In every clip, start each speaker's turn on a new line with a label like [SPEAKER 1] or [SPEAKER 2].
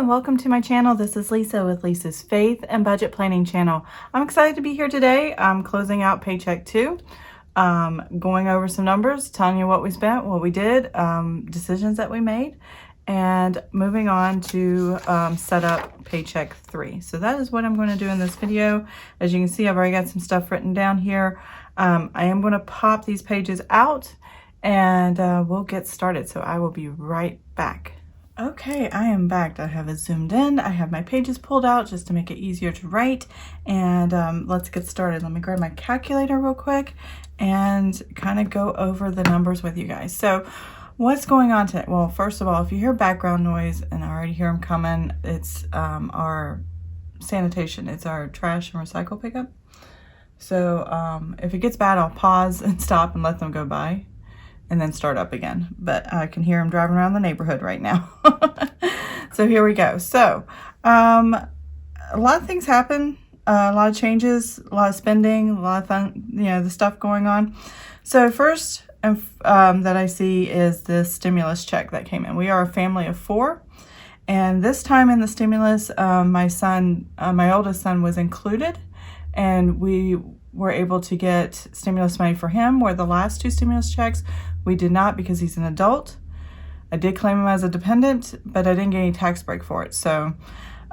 [SPEAKER 1] and welcome to my channel. This is Lisa with Lisa's Faith and Budget Planning channel. I'm excited to be here today. I'm closing out Paycheck 2, going over some numbers, telling you what we spent, what we did, decisions that we made, and moving on to set up Paycheck 3. So that is what I'm going to do in this video. As you can see, I've already got some stuff written down here. I am going to pop these pages out and we'll get started. So I will be right back. Okay, I am back. I have it zoomed in. I have my pages pulled out just to make it easier to write. And let's get started. Let me grab my calculator real quick and kind of go over the numbers with you guys. So what's going on today? Well, first of all, if you hear background noise, and I already hear them coming, it's our sanitation. It's our trash and recycle pickup. So if it gets bad, I'll pause and stop and let them go by, and then start up again. But I can hear them driving around the neighborhood right now. So here we go. So a lot of things happen, a lot of changes, a lot of spending, a lot of fun, the stuff going on. So first that I see is this stimulus check that came in. We are a family of 4. And this time in the stimulus, my oldest son was included, and we were able to get stimulus money for him, where the last 2 stimulus checks we did not, because he's an adult. I did claim him as a dependent, but I didn't get any tax break for it. So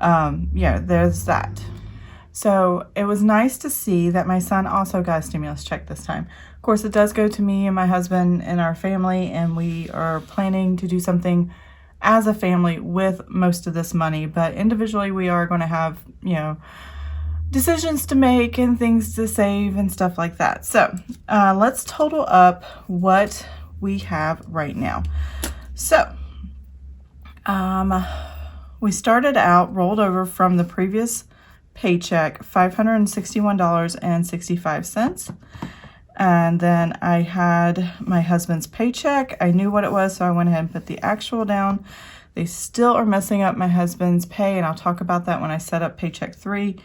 [SPEAKER 1] yeah, there's that. So it was nice to see that my son also got a stimulus check this time. Of course, it does go to me and my husband and our family, and we are planning to do something as a family with most of this money, but individually we are going to have, decisions to make and things to save and stuff like that. So let's total up what we have right now. So we started out, rolled over from the previous paycheck, $561.65. And then I had my husband's paycheck. I knew what it was, so I went ahead and put the actual down. They still are messing up my husband's pay, and I'll talk about that when I set up Paycheck 3.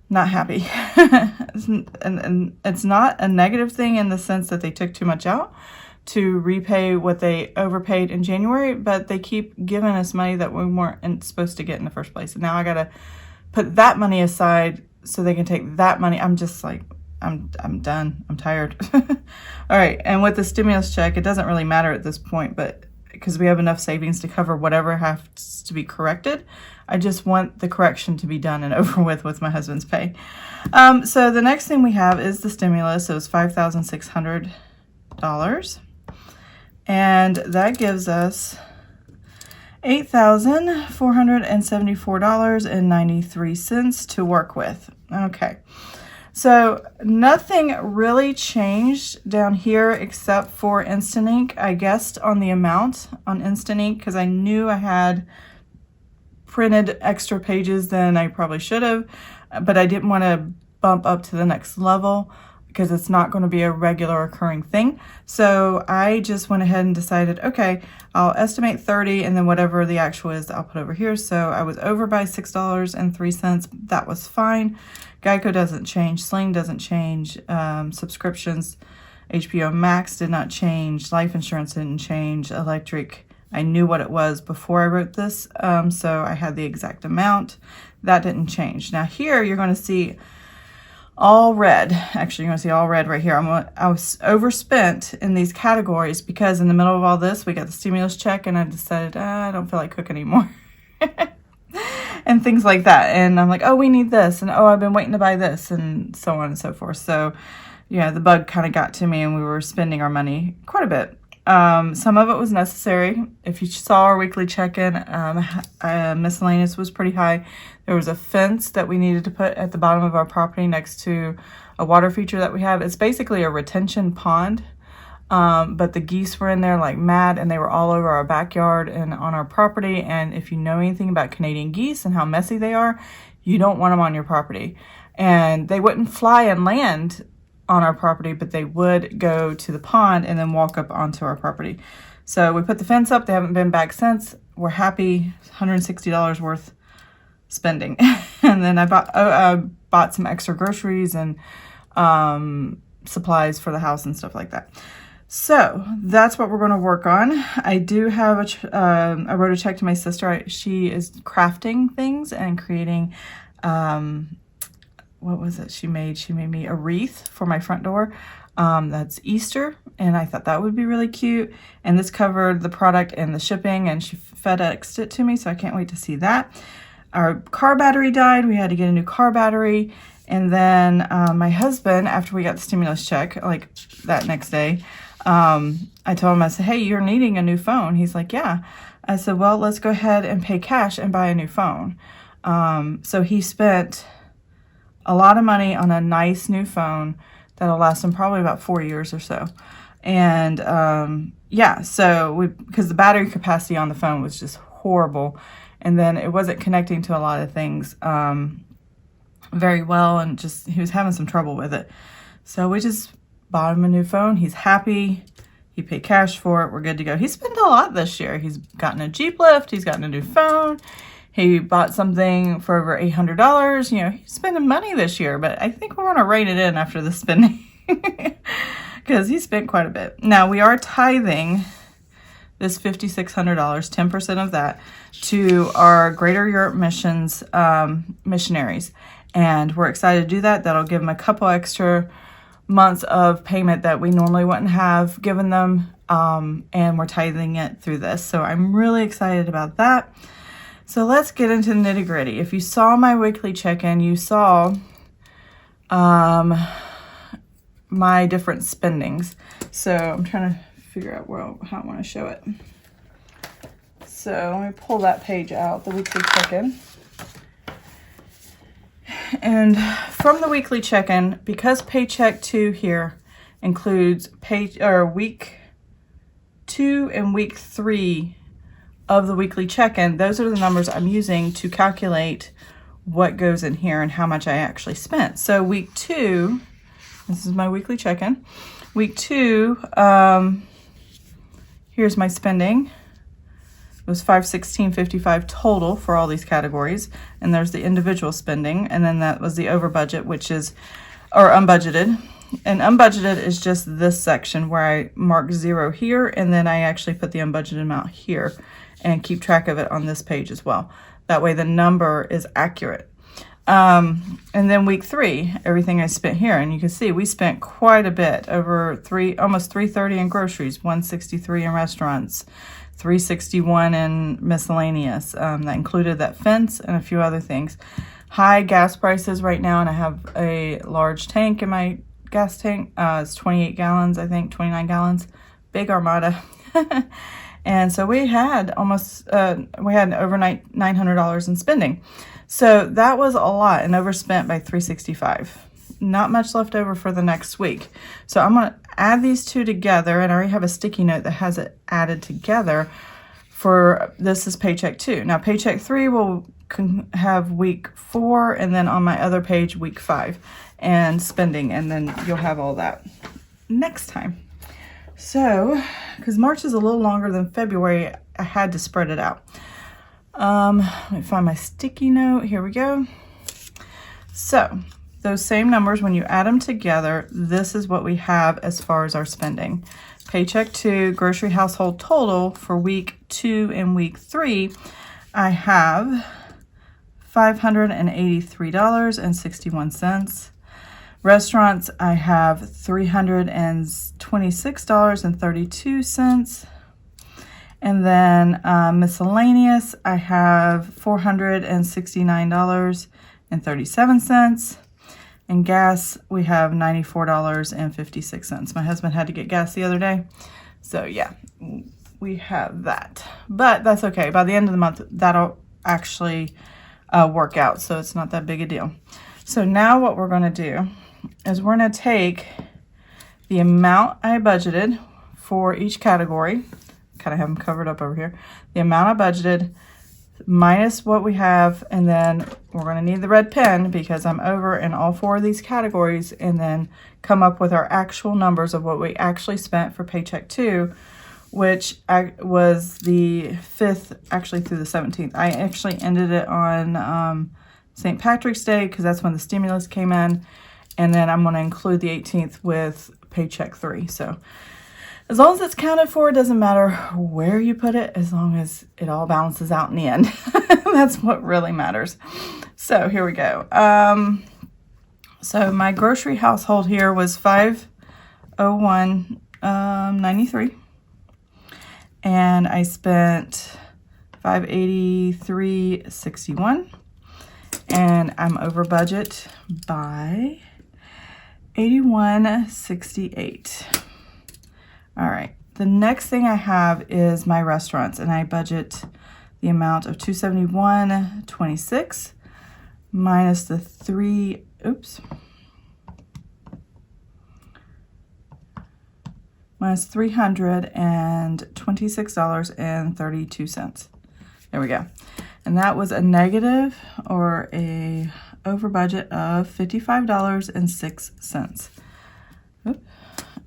[SPEAKER 1] Not happy. And it's not a negative thing in the sense that they took too much out to repay what they overpaid in January, but they keep giving us money that we weren't supposed to get in the first place. And now I got to put that money aside so they can take that money. I'm just like, I'm done. I'm tired. All right. And with the stimulus check, it doesn't really matter at this point, but because we have enough savings to cover whatever has to be corrected, I just want the correction to be done and over with my husband's pay. So the next thing we have is the stimulus. It was $5,600. And that gives us $8,474.93 to work with. Okay. So nothing really changed down here except for Instant Ink. I guessed on the amount on Instant Ink because I knew I had printed extra pages than I probably should have, but I didn't want to bump up to the next level because it's not going to be a regular occurring thing. So I just went ahead and decided, okay, I'll estimate 30, and then whatever the actual is, I'll put over here. So I was over by $6.03. That was fine. Geico doesn't change. Sling doesn't change. Subscriptions, HBO Max did not change. Life insurance didn't change. Electric, I knew what it was before I wrote this, so I had the exact amount. That didn't change. Now here you're going to see all red. Actually, you're going to see all red right here. I was overspent in these categories because in the middle of all this, we got the stimulus check, and I decided I don't feel like cooking anymore. And things like that. And I'm like, oh, we need this. And oh, I've been waiting to buy this, and so on and so forth. So, yeah, the bug kind of got to me, and we were spending our money quite a bit. Some of it was necessary. If you saw our weekly check-in, miscellaneous was pretty high. There was a fence that we needed to put at the bottom of our property next to a water feature that we have. It's basically a retention pond. But the geese were in there like mad, and they were all over our backyard and on our property. And if you know anything about Canadian geese and how messy they are, you don't want them on your property. And they wouldn't fly and land on our property, but they would go to the pond and then walk up onto our property. So we put the fence up. They haven't been back since. We're happy. $160 worth spending. And then I bought some extra groceries and supplies for the house and stuff like that. So that's what we're going to work on. I do have I wrote a check to my sister. She is crafting things and creating, what was it she made? She made me a wreath for my front door. That's Easter, and I thought that would be really cute. And this covered the product and the shipping, and she FedExed it to me, so I can't wait to see that. Our car battery died. We had to get a new car battery. And then my husband, after we got the stimulus check, like that next day, I told him, I said, hey, you're needing a new phone. He's like, yeah. I said, well, let's go ahead and pay cash and buy a new phone. So he spent a lot of money on a nice new phone that'll last him probably about 4 years or so. And yeah, so because the battery capacity on the phone was just horrible. And then it wasn't connecting to a lot of things very well, and just he was having some trouble with it. So we just bought him a new phone. He's happy. He paid cash for it. We're good to go. He spent a lot this year. He's gotten a Jeep lift. He's gotten a new phone. He bought something for over $800. You know, he's spending money this year, but I think we're going to rein it in after the spending because he spent quite a bit. Now, we are tithing this $5,600, 10% of that, to our Greater Europe missions missionaries. And we're excited to do that. That'll give them a couple extra months of payment that we normally wouldn't have given them. And we're tithing it through this. So I'm really excited about that. So let's get into the nitty gritty. If you saw my weekly check-in, you saw my different spendings. So I'm trying to figure out how I want to show it. So let me pull that page out, the weekly check-in. And from the weekly check-in, because Paycheck 2 here includes week 2 and week 3 of the weekly check-in, those are the numbers I'm using to calculate what goes in here and how much I actually spent. So week 2, this is my weekly check-in. Week 2, here's my spending. It was $516.55 total for all these categories, and there's the individual spending, and then that was the over budget, which is, or unbudgeted. And unbudgeted is just this section where I mark 0 here, and then I actually put the unbudgeted amount here and keep track of it on this page as well. That way the number is accurate. And then week 3, everything I spent here, and you can see we spent quite a bit, over almost $330 in groceries, $163 in restaurants, $361 in miscellaneous. That included that fence and a few other things. High gas prices right now, and I have a large tank in my gas tank. It's 28 gallons, I think, 29 gallons. Big Armada. And so we had over $900 in spending. So that was a lot and overspent by $365. Not much left over for the next week. So I'm going to add these two together, and I already have a sticky note that has it added together for, this is Paycheck 2. Now Paycheck 3 will have week 4, and then on my other page, week 5 and spending, and then you'll have all that next time. So, because March is a little longer than February, I had to spread it out. Let me find my sticky note. Here we go. So those same numbers, when you add them together, this is what we have as far as our spending. Paycheck 2, grocery household total for week 2 and week 3, I have $583.61. Restaurants, I have $326.32. And then miscellaneous, I have $469.37. And gas, we have $94.56. My husband had to get gas the other day. So yeah, we have that. But that's okay. By the end of the month, that'll actually work out. So it's not that big a deal. So now what we're going to do is we're going to take the amount I budgeted for each category. Kind of have them covered up over here. The amount I budgeted minus what we have, and then we're going to need the red pen because I'm over in all 4 of these categories, and then come up with our actual numbers of what we actually spent for Paycheck 2, which was the 5th, actually through the 17th. I actually ended it on St. Patrick's Day because that's when the stimulus came in, and then I'm going to include the 18th with Paycheck 3. So As long as it's counted for, it doesn't matter where you put it, as long as it all balances out in the end. That's what really matters. So here we go. So my grocery household here was $501.93, and I spent $583.61, and I'm over budget by $81.68. All right, the next thing I have is my restaurants, and I budget the amount of $271.26 minus the minus $326.32. There we go. And that was a negative, or a over budget, of $55.06.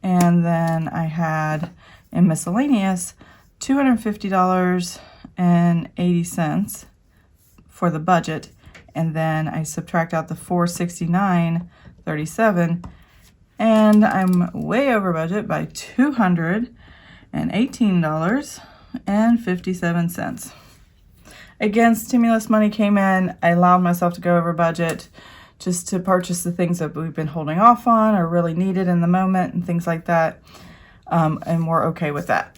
[SPEAKER 1] And then I had in miscellaneous $250.80 for the budget, and then I subtract out the $469.37, and I'm way over budget by $218.57. Again, stimulus money came in. I allowed myself to go over budget just to purchase the things that we've been holding off on or really needed in the moment and things like that. And we're okay with that.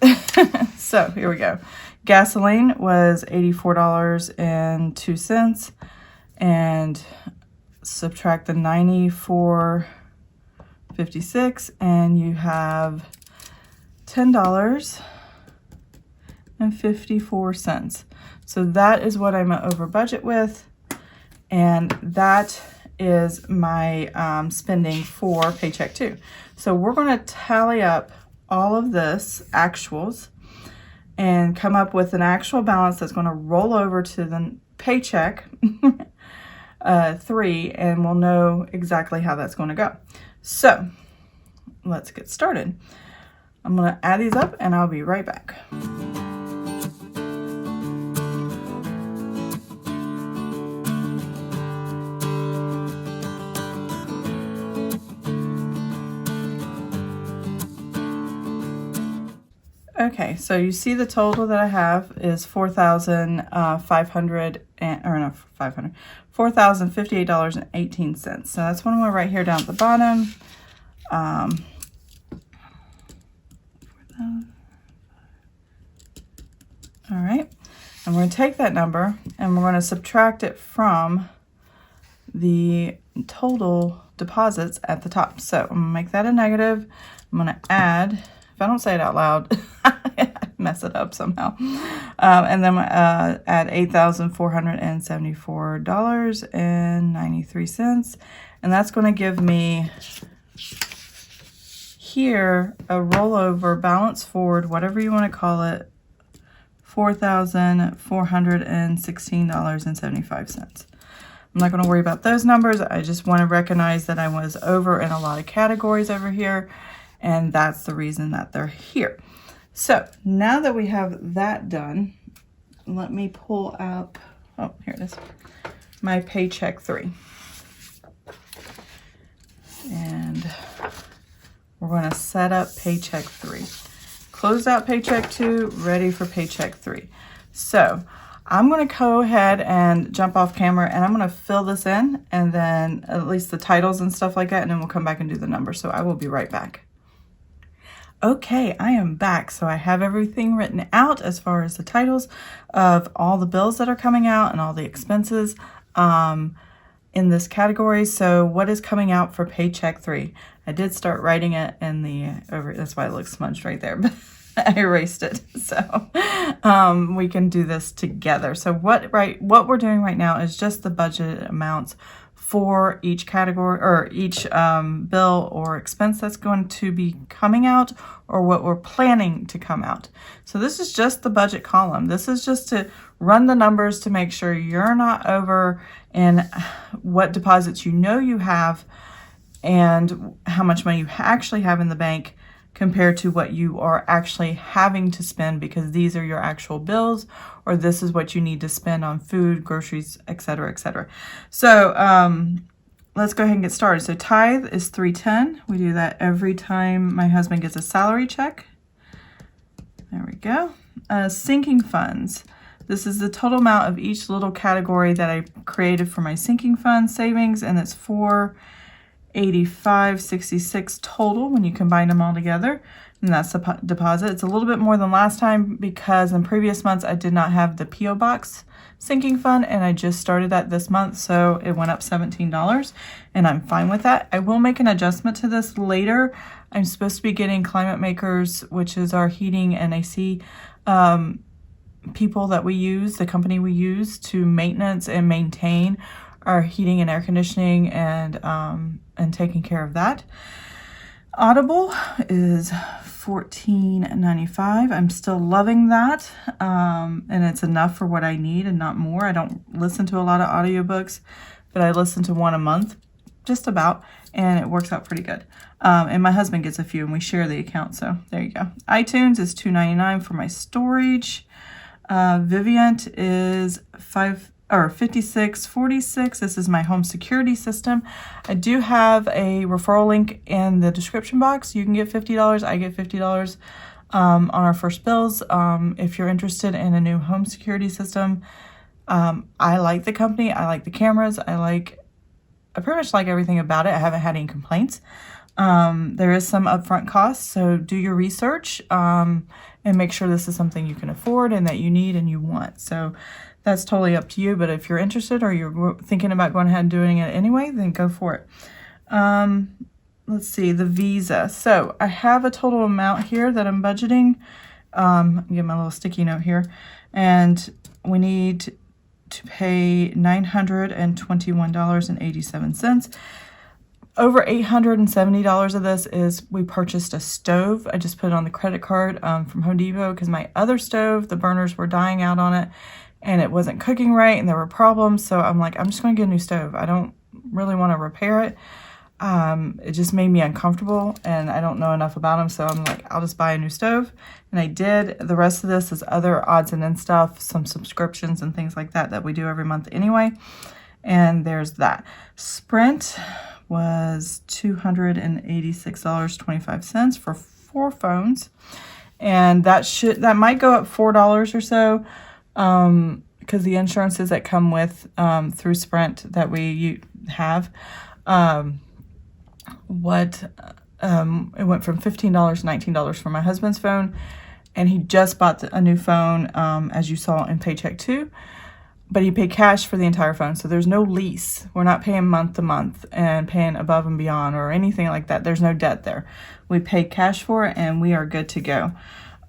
[SPEAKER 1] So here we go. Gasoline was $84.02, and subtract the $94.56, and you have $10.54. So that is what I'm over budget with, and that is my spending for Paycheck 2. So we're going to tally up all of this actuals and come up with an actual balance that's going to roll over to the Paycheck 3, and we'll know exactly how that's going to go. So let's get started. I'm going to add these up, and I'll be right back. Okay, so you see the total that I have is $4,058.18. So that's one more right here down at the bottom. All right, and we're going to take that number and we're going to subtract it from the total deposits at the top. So I'm going to make that a negative. I'm going to add, if I don't say it out loud, I mess it up somehow. And then add $8,474.93. And that's going to give me here a rollover, balance forward, whatever you want to call it, $4,416.75. I'm not going to worry about those numbers. I just want to recognize that I was over in a lot of categories over here, and that's the reason that they're here. So now that we have that done, let me pull up, oh, here it is, my Paycheck 3. And we're going to set up Paycheck 3. Closed out Paycheck 2, ready for Paycheck 3. So I'm going to go ahead and jump off camera, and I'm going to fill this in, and then at least the titles and stuff like that, and then we'll come back and do the numbers. So I will be right back. Okay, I am back. So I have everything written out as far as the titles of all the bills that are coming out and all the expenses in this category. So what is coming out for Paycheck 3? I did start writing it in the over. That's why it looks smudged right there, but I erased it. So we can do this together. So what we're doing right now is just the budget amounts for each category, or each bill or expense that's going to be coming out, or what we're planning to come out. So this is just the budget column. This is just to run the numbers to make sure you're not over in what deposits you know you have and how much money you actually have in the bank compared to what you are actually having to spend, because these are your actual bills, or this is what you need to spend on food, groceries, etc., etc. So let's go ahead and get started. So tithe is $310. We do that every time my husband gets a salary check. There we go. Sinking funds. This is the total amount of each little category that I created for my sinking fund savings, and it's $485.66 total when you combine them all together. And that's the deposit. It's a little bit more than last time because in previous months I did not have the P.O. Box sinking fund, and I just started that this month, so it went up $17, and I'm fine with that. I will make an adjustment to this later. I'm supposed to be getting Climate Makers, which is our heating and AC people that we use, the company we use to maintenance and maintain our heating and air conditioning and taking care of that. Audible is $14.95. I'm still loving that, and it's enough for what I need and not more. I don't listen to a lot of audiobooks, but I listen to one a month, just about, and it works out pretty good. And my husband gets a few, and we share the account, so there you go. iTunes is $2.99 for my storage. Vivint is $56.46. This is my home security system. I do have a referral link in the description box. You can get $50. I get $50 on our first bills. If you're interested in a new home security system, I like the company. I like the cameras. I pretty much like everything about it. I haven't had any complaints. There is some upfront costs, so do your research and make sure this is something you can afford and that you need and you want. So that's totally up to you, but if you're interested or you're thinking about going ahead and doing it anyway, then go for it. Let's see, the Visa. So I have a total amount here that I'm budgeting. Get my little sticky note here. And we need to pay $921.87. Over $870 of this is we purchased a stove. I just put it on the credit card from Home Depot because my other stove, the burners were dying out on it and it wasn't cooking right and there were problems. So I'm like, I'm just going to get a new stove. I don't really want to repair it. It just made me uncomfortable and I don't know enough about them. So I'm like, I'll just buy a new stove. And I did. The rest of this is other odds and ends stuff, some subscriptions and things like that we do every month anyway. And there's that. Sprint was $286.25 for 4 phones, and that might go up $4 or so because the insurances that come with through Sprint that we have it went from $15 to $19 for my husband's phone, and he just bought a new phone as you saw in Paycheck 2. But he paid cash for the entire phone, so there's no lease. We're not paying month to month and paying above and beyond or anything like that. There's no debt there. We paid cash for it, and we are good to go.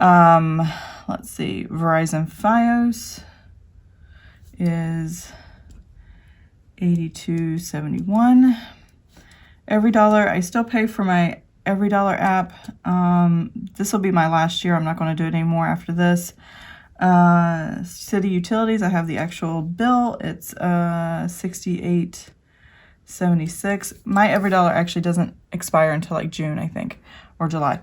[SPEAKER 1] Let's see. Verizon Fios is $82.71. Every dollar, I still pay for my Every Dollar app. This will be my last year. I'm not going to do it anymore after this. City utilities, I have the actual bill. It's $68.76. My Every Dollar actually doesn't expire until like June, I think, or July.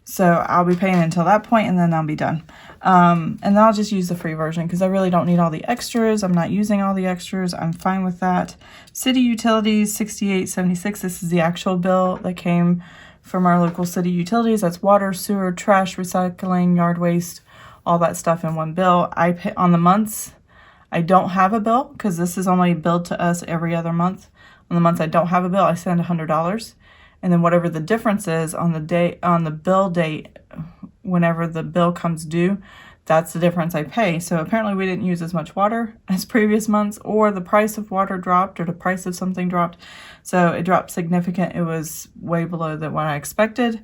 [SPEAKER 1] So I'll be paying until that point, and then I'll be done. And then I'll just use the free version because I really don't need all the extras. I'm not using all the extras. I'm fine with that. City utilities, $68.76. This is the actual bill that came from our local city utilities. That's water, sewer, trash, recycling, yard waste, all that stuff in one bill. I pay on the months. I don't have a bill because this is only billed to us every other month. On the months I don't have a bill, I send $100, and then whatever the difference is on the bill date, whenever the bill comes due, that's the difference I pay. So apparently we didn't use as much water as previous months, or the price of water dropped, or the price of something dropped. So it dropped significant. It was way below what I expected,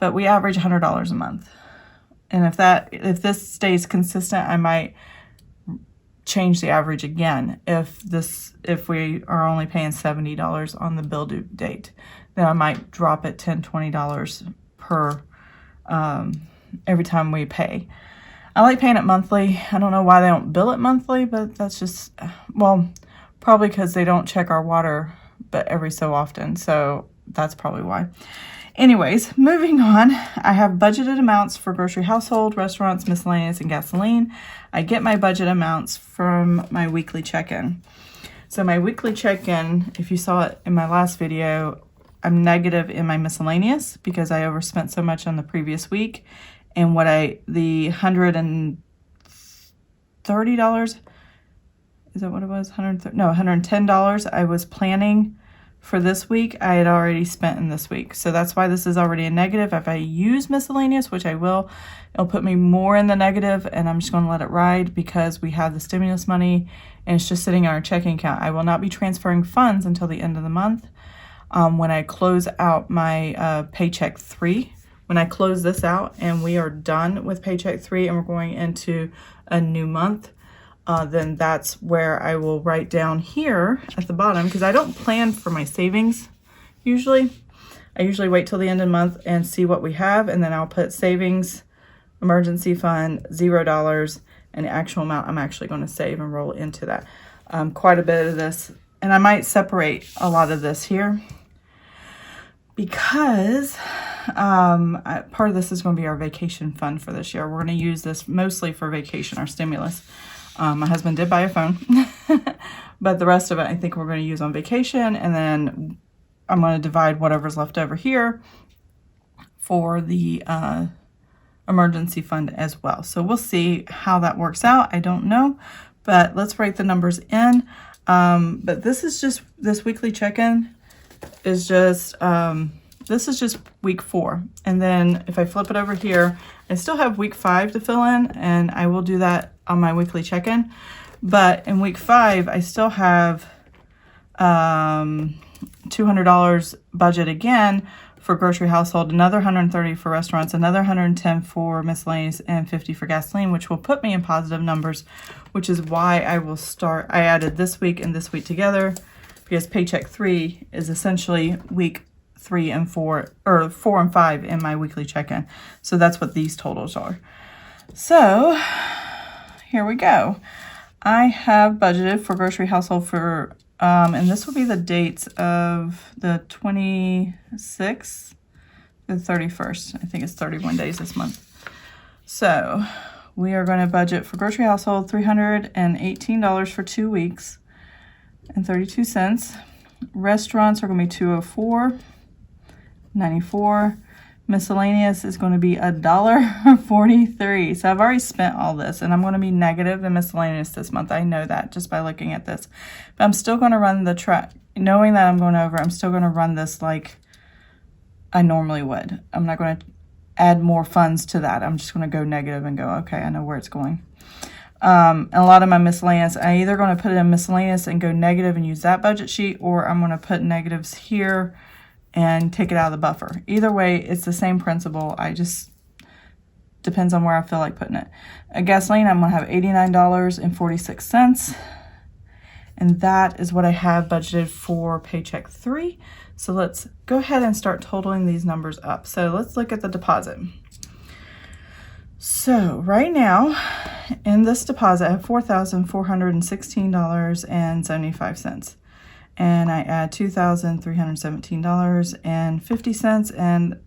[SPEAKER 1] but we average $100 a month. And if this stays consistent, I might change the average again. If we are only paying $70 on the bill due date, then I might drop it $10, $20 per every time we pay. I like paying it monthly. I don't know why they don't bill it monthly, but that's just, well, probably because they don't check our water but every so often. So that's probably why. Anyways, moving on, I have budgeted amounts for grocery, household, restaurants, miscellaneous, and gasoline. I get my budget amounts from my weekly check-in. So my weekly check-in, if you saw it in my last video, I'm negative in my miscellaneous because I overspent so much on the previous week, and the $130, is that what it was? $110 I was planning for this week, I had already spent in this week. So that's why this is already a negative. If I use miscellaneous, which I will, it'll put me more in the negative, and I'm just going to let it ride because we have the stimulus money and it's just sitting in our checking account. I will not be transferring funds until the end of the month. When I close out my Paycheck 3, when I close this out and we are done with Paycheck 3 and we're going into a new month, then that's where I will write down here at the bottom, because I don't plan for my savings usually. I usually wait till the end of the month and see what we have, and then I'll put savings, emergency fund, $0, and the actual amount I'm actually going to save and roll into that. Quite a bit of this, and I might separate a lot of this here because part of this is going to be our vacation fund for this year. We're going to use this mostly for vacation, our stimulus. My husband did buy a phone, but the rest of it I think we're going to use on vacation, and then I'm going to divide whatever's left over here for the emergency fund as well. So we'll see how that works out. I don't know, but let's write the numbers in. But this is just, this weekly check-in is just, this is just week 4. And then if I flip it over here, I still have week 5 to fill in, and I will do that on my weekly check-in. But in week 5, I still have $200 budget again for grocery household, another $130 for restaurants, another $110 for miscellaneous, and $50 for gasoline, which will put me in positive numbers, which is why I added this week and this week together, because Paycheck 3 is essentially week 3 and 4, or 4 and 5 in my weekly check-in. So that's what these totals are. So here we go. I have budgeted for grocery household for, and this will be the dates of the 26th to the 31st. I think it's 31 days this month. So we are going to budget for grocery household $318 for 2 weeks and 32 cents. Restaurants are going to be $204.94. Miscellaneous is going to be $1.43. So I've already spent all this, and I'm going to be negative in miscellaneous this month. I know that just by looking at this. But I'm still going to run the track. Knowing that I'm going over, I'm still going to run this like I normally would. I'm not going to add more funds to that. I'm just going to go negative and go, okay, I know where it's going. And a lot of my miscellaneous, I'm either going to put it in miscellaneous and go negative and use that budget sheet, or I'm going to put negatives here and take it out of the buffer. Either way, it's the same principle. I just, depends on where I feel like putting it. Gasoline, I'm going to have $89.46. And that is what I have budgeted for Paycheck 3. So let's go ahead and start totaling these numbers up. So let's look at the deposit. So right now, in this deposit, I have $4,416.75. And I add $2,317.50, and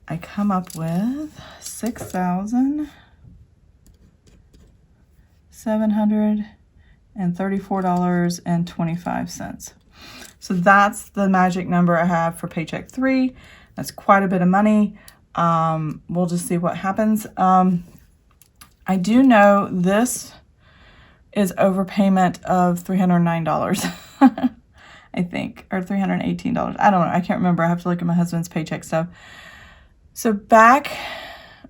[SPEAKER 1] I come up with $6,734.25. So that's the magic number I have for Paycheck 3. That's quite a bit of money. We'll just see what happens. I do know this is overpayment of $309. I think, or $318. I don't know. I can't remember. I have to look at my husband's paycheck stuff. So back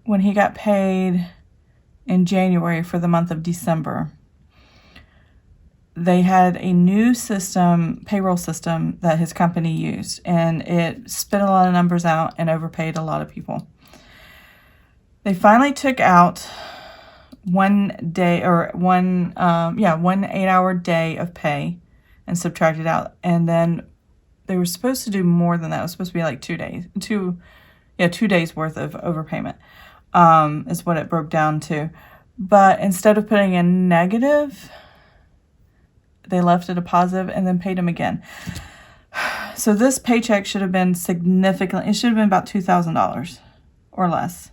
[SPEAKER 1] when he got paid in January for the month of December, they had a new system, payroll system that his company used, and it spit a lot of numbers out and overpaid a lot of people. They finally took out one 8-hour day of pay and subtracted out, and then they were supposed to do more than that. It was supposed to be like 2 days, 2 days worth of overpayment, is what it broke down to. But instead of putting in negative, they left it a positive and then paid him again. So this paycheck should have been significantly, it should have been about $2,000 or less,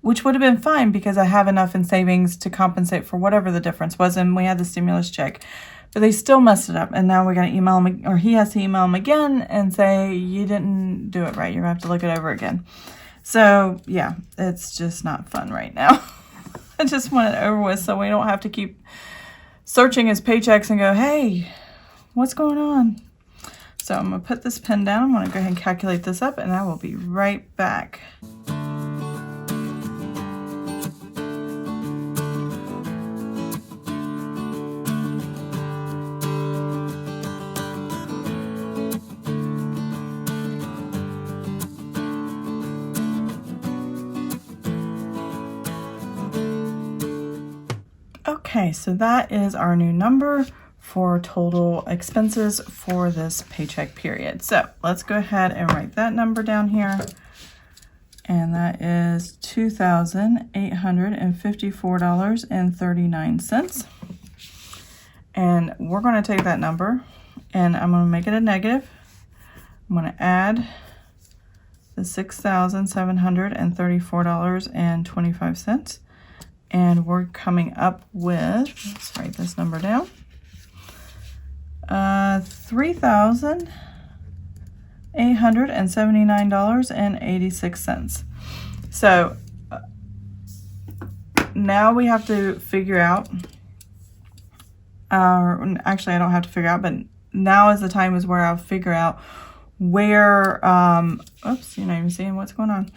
[SPEAKER 1] which would have been fine because I have enough in savings to compensate for whatever the difference was, and we had the stimulus check. But they still messed it up, and now we got to email him, or he has to email him again and say, you didn't do it right. You're going to have to look it over again. So yeah, it's just not fun right now. I just want it over with so we don't have to keep searching his paychecks and go, hey, what's going on? So I'm going to put this pen down. I'm going to go ahead and calculate this up, and I will be right back. Okay, so that is our new number for total expenses for this paycheck period. So let's go ahead and write that number down here. And that is $2,854.39. And we're going to take that number and I'm going to make it a negative. I'm going to add the $6,734.25. And we're coming up with, let's write this number down, $3,879.86. So now we have to figure out, actually I don't have to figure out, but now is the time is where I'll figure out where, oops, you're not even seeing what's going on.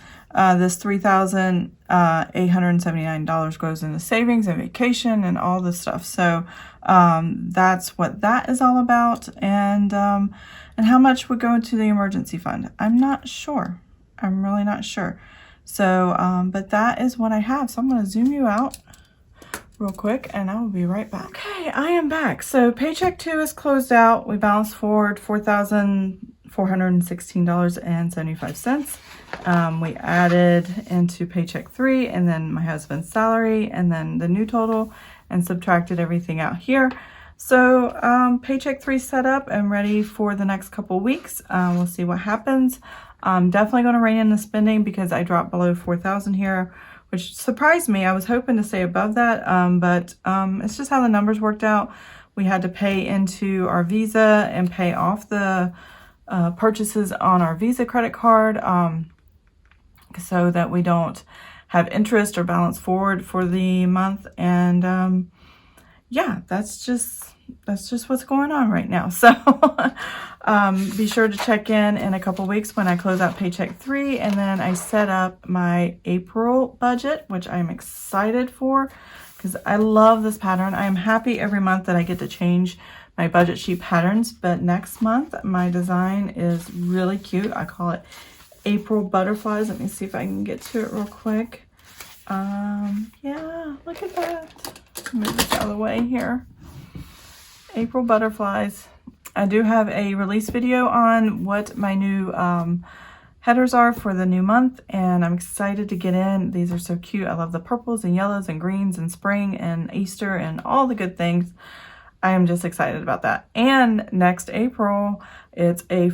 [SPEAKER 1] This $3,879 goes into savings and vacation and all this stuff. So that's what that is all about. And how much would go into the emergency fund? I'm not sure. I'm really not sure. So, but that is what I have. So I'm going to zoom you out real quick and I will be right back. Okay, I am back. So paycheck 2 is closed out. We balanced forward $4,416.75. We added into paycheck 3 and then my husband's salary and then the new total and subtracted everything out here. So paycheck 3 set up and ready for the next couple weeks. We'll see what happens. I'm definitely going to rein in the spending because I dropped below 4,000 here, which surprised me. I was hoping to stay above that, but it's just how the numbers worked out. We had to pay into our Visa and pay off the purchases on our Visa credit card so that we don't have interest or balance forward for the month. And yeah, that's just what's going on right now. So be sure to check in a couple weeks when I close out paycheck 3 and then I set up my April budget, which I'm excited for because I love this pattern. I am happy every month that I get to change my budget sheet patterns, but next month my design is really cute. I call it April Butterflies. Let me see if I can get to it real quick. Yeah, look at that. Move this out of the way here. April Butterflies. I do have a release video on what my new headers are for the new month, and I'm excited to get in. These are so cute. I love the purples and yellows and greens and spring and Easter and all the good things. I am just excited about that. And next April, it's a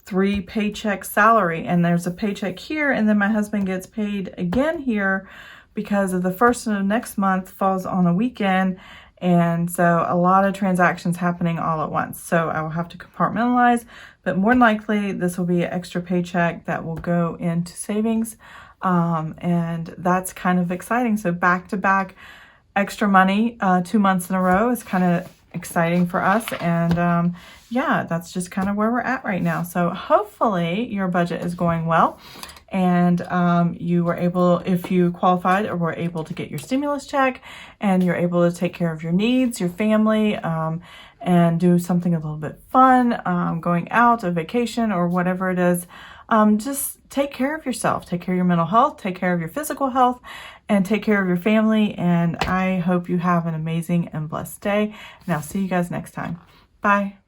[SPEAKER 1] 3 paycheck salary, and there's a paycheck here, and then my husband gets paid again here because of the first of next month falls on a weekend. And so a lot of transactions happening all at once. So I will have to compartmentalize, but more than likely this will be an extra paycheck that will go into savings. And that's kind of exciting. So back to back extra money, 2 months in a row is kind of exciting for us. And yeah, that's just kind of where we're at right now. So hopefully your budget is going well. And you were able, if you qualified or were able to get your stimulus check and you're able to take care of your needs, your family, and do something a little bit fun, going out, a vacation or whatever it is, just take care of yourself, take care of your mental health, take care of your physical health, and take care of your family. And I hope you have an amazing and blessed day. And I'll see you guys next time. Bye.